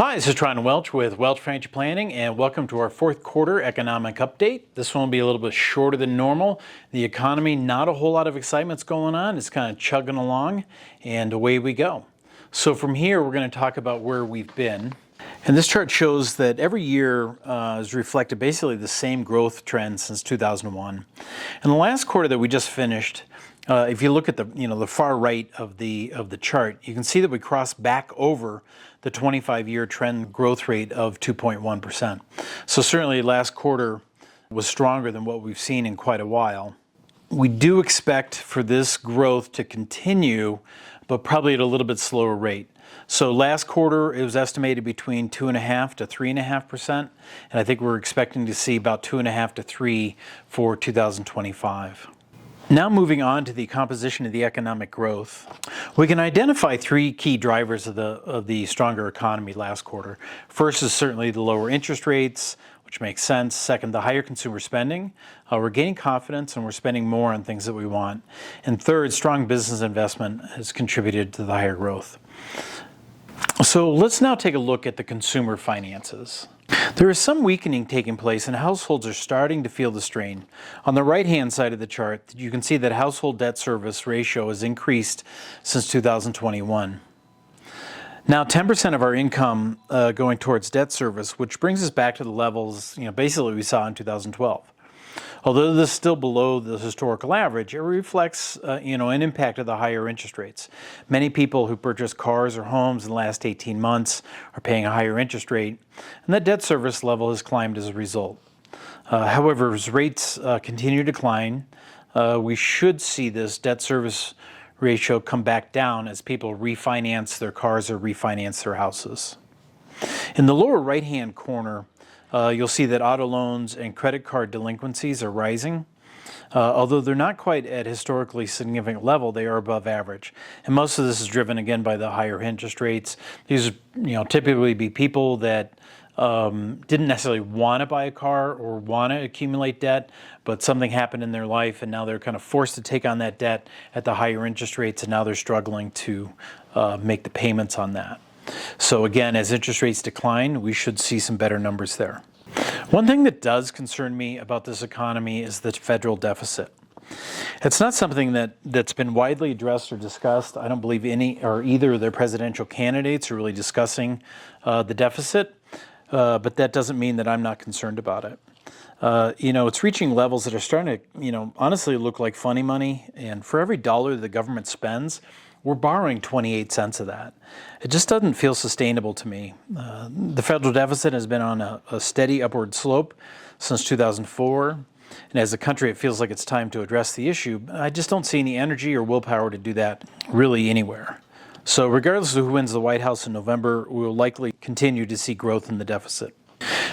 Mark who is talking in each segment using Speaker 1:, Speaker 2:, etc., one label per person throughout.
Speaker 1: Hi, this is Tron and Welch with Welch Financial Planning, and welcome to our fourth quarter economic update. This one will be a little bit shorter than normal. The economy, not a whole lot of excitement's going on. It's kind of chugging along, and away we go. So from here, we're going to talk about where we've been. And this chart shows that every year has reflected basically the same growth trend since 2001. In the last quarter that we just finished, if you look at the far right of the chart, you can see that we crossed back over the 25-year trend growth rate of 2.1%. So certainly last quarter was stronger than what we've seen in quite a while. We do expect for this growth to continue, but probably at a little bit slower rate. So last quarter, it was estimated between 2.5% to 3.5%, and I think we're expecting to see about 2.5% to 3% for 2025. Now moving on to the composition of the economic growth, we can identify three key drivers of the stronger economy last quarter. First is certainly the lower interest rates, which makes sense. Second, the higher consumer spending. We're gaining confidence and we're spending more on things that we want. And third, strong business investment has contributed to the higher growth. So let's now take a look at the consumer finances. There is some weakening taking place and households are starting to feel the strain. On the right-hand side of the chart, you can see that household debt service ratio has increased since 2021. Now 10% of our income going towards debt service, which brings us back to the levels basically we saw in 2012. Although this is still below the historical average, it reflects an impact of the higher interest rates. Many people who purchased cars or homes in the last 18 months are paying a higher interest rate, and that debt service level has climbed as a result. However, as rates continue to decline, we should see this debt service ratio come back down as people refinance their cars or refinance their houses. In the lower right-hand corner, you'll see that auto loans and credit card delinquencies are rising. Although they're not quite at historically significant level, they are above average. And most of this is driven again by the higher interest rates. These typically be people that didn't necessarily want to buy a car or want to accumulate debt, but something happened in their life and now they're kind of forced to take on that debt at the higher interest rates, and now they're struggling to make the payments on that. So again, as interest rates decline, we should see some better numbers there. One thing that does concern me about this economy is the federal deficit. It's not something that's been widely addressed or discussed. I don't believe either of their presidential candidates are really discussing the deficit, but that doesn't mean that I'm not concerned about it. It's reaching levels that are starting to, honestly look like funny money. And for every dollar the government spends, we're borrowing 28 cents of that. It just doesn't feel sustainable to me. The federal deficit has been on a steady upward slope since 2004. And as a country, it feels like it's time to address the issue. I just don't see any energy or willpower to do that really anywhere. So regardless of who wins the White House in November, we will likely continue to see growth in the deficit.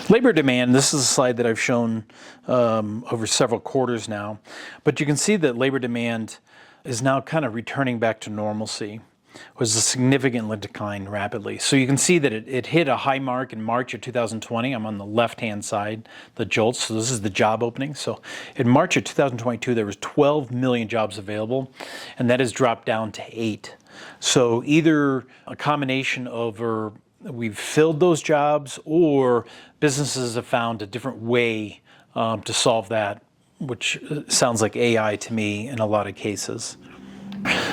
Speaker 1: Labor demand, this is a slide that I've shown over several quarters now, but you can see that labor demand is now kind of returning back to normalcy, was significantly declined rapidly. So you can see that it hit a high mark in March of 2020. I'm on the left-hand side, the JOLTS. So this is the job opening. So in March of 2022, there was 12 million jobs available, and that has dropped down to 8. So either a combination of we've filled those jobs, or businesses have found a different way to solve that, which sounds like AI to me in a lot of cases.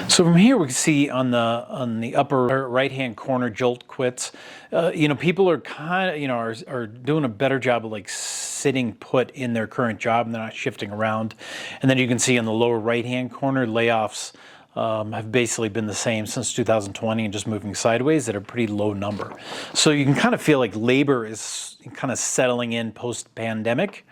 Speaker 1: So from here we can see on the upper right-hand corner, JOLT quits. People are kind of are doing a better job of sitting put in their current job, and they're not shifting around. And then you can see on the lower right-hand corner, layoffs have basically been the same since 2020 and just moving sideways at a pretty low number. So you can kind of feel like labor is kind of settling in post-pandemic,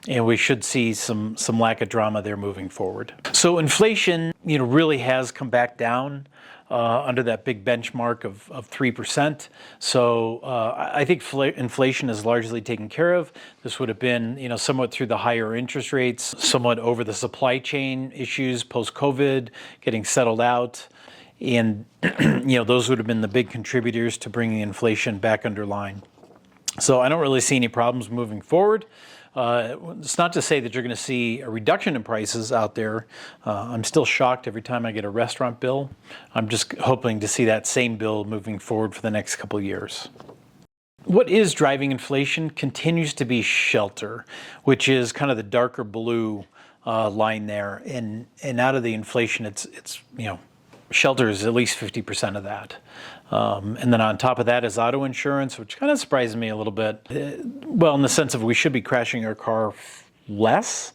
Speaker 1: and we should see some lack of drama there moving forward. So inflation, really has come back down under that big benchmark of 3%. So I think inflation is largely taken care of. This would have been, somewhat through the higher interest rates, somewhat over the supply chain issues post-COVID getting settled out. And, those would have been the big contributors to bringing inflation back under line. So I don't really see any problems moving forward. It's not to say that you're going to see a reduction in prices out there. I'm still shocked every time I get a restaurant bill. I'm just hoping to see that same bill moving forward for the next couple of years. What is driving inflation continues to be shelter, which is kind of the darker blue line there. And out of the inflation, it's shelter is at least 50% of that. And then on top of that is auto insurance, which kind of surprised me a little bit. Well, in the sense of we should be crashing our car less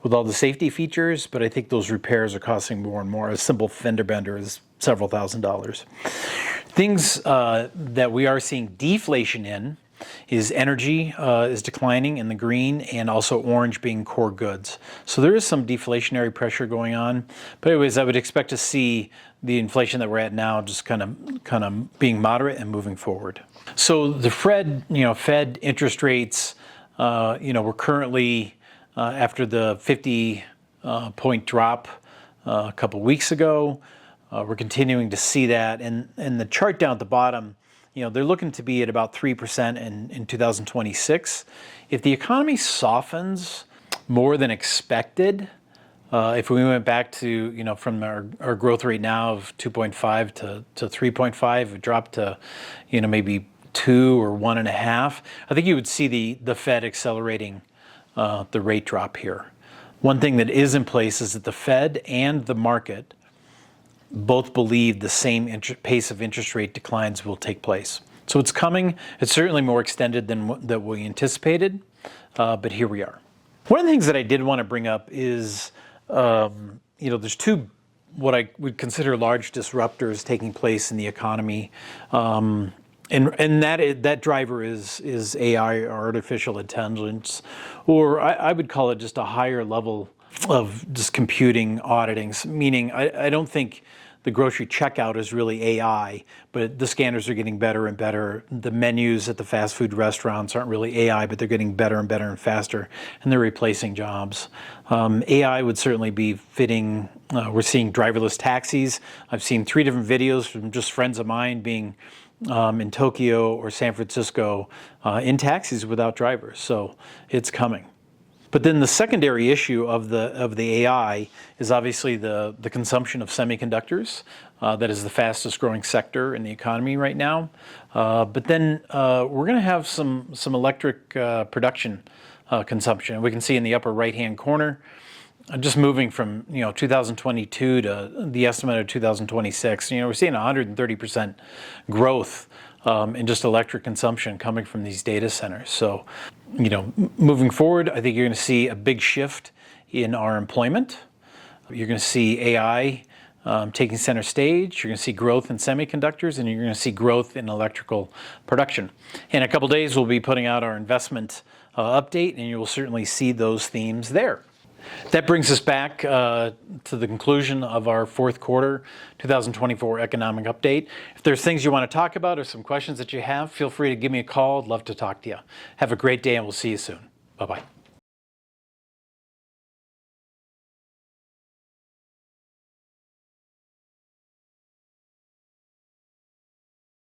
Speaker 1: with all the safety features, but I think those repairs are costing more and more. A simple fender bender is several $1,000s. Things that we are seeing deflation in is energy is declining in the green, and also orange being core goods. So there is some deflationary pressure going on. But anyways, I would expect to see the inflation that we're at now just kind of being moderate and moving forward. So the Fed interest rates, we're currently after the 50-point drop a couple weeks ago. We're continuing to see that, and the chart down at the bottom, they're looking to be at about 3% in 2026. If the economy softens more than expected, if we went back to, from our growth rate now of 2.5 to 3.5, it dropped to, maybe 2 or 1.5, I think you would see the Fed accelerating the rate drop here. One thing that is in place is that the Fed and the market both believe the same pace of interest rate declines will take place. So it's coming. It's certainly more extended than that we anticipated, but here we are. One of the things that I did want to bring up is, there's two what I would consider large disruptors taking place in the economy, and that driver is AI, or artificial intelligence, or I would call it just a higher level of just computing, auditing, meaning I don't think the grocery checkout is really AI, but the scanners are getting better and better. The menus at the fast food restaurants aren't really AI, but they're getting better and better and faster, and they're replacing jobs. AI would certainly be fitting. We're seeing driverless taxis. I've seen 3 different videos from just friends of mine being in Tokyo or San Francisco in taxis without drivers. So it's coming. But then the secondary issue of the AI is obviously the consumption of semiconductors. That is the fastest growing sector in the economy right now. But then we're going to have some electric production consumption. We can see in the upper right hand corner, just moving from 2022 to the estimate of 2026. We're seeing 130% growth in just electric consumption coming from these data centers. So, moving forward, I think you're going to see a big shift in our employment. You're going to see AI taking center stage. You're going to see growth in semiconductors, and you're going to see growth in electrical production. In a couple days, we'll be putting out our investment update, and you will certainly see those themes there. That brings us back to the conclusion of our fourth quarter 2024 economic update. If there's things you want to talk about or some questions that you have, feel free to give me a call. I'd love to talk to you. Have a great day, and we'll see you soon. Bye-bye.